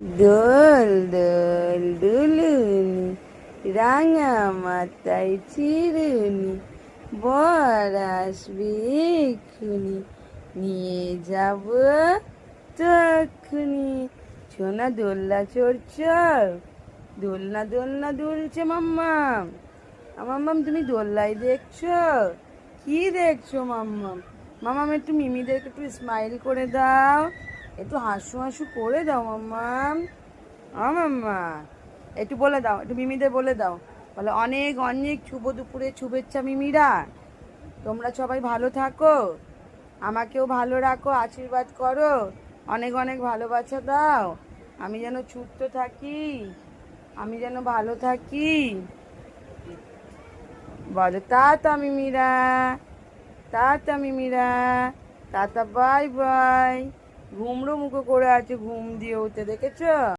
দোল দোল দুলুনি, রাঙা মাথায় চিরুনি, বর আসবে এক্ষুনি, নিয়ে যাব তক্ষুনি। সোনা দোলনা চড়ছ? দোলনা দোলনা দুলছে মাম্মাম। মাম্মাম তুমি দোলনায় দেখছো? কি দেখছো মাম্মাম? মাম্মাম একটু মিমিদেরকে একটু স্মাইল করে দাও, একটু হাসু হাসু করে দাও মাম্মাম। মাম্মা একটু বলে দাও, একটু মিমিদের বলে দাও, বলে অনেক অনেক শুভ দুপুরে শুভেচ্ছা মিমিরা। তোমরা সবাই ভালো থাকো, আমাকেও ভালো রাখো, আশীর্বাদ করো, অনেক অনেক ভালোবাসা দাও। আমি যেন সুস্থ থাকি, আমি যেন ভালো থাকি। বলো টাটা মিমিরা, টাটা মিমিরা, টাটা বাই বাই। ঘুমরো মুখো করে আছে, ঘুম দিয়ে উঠে দেখেছো?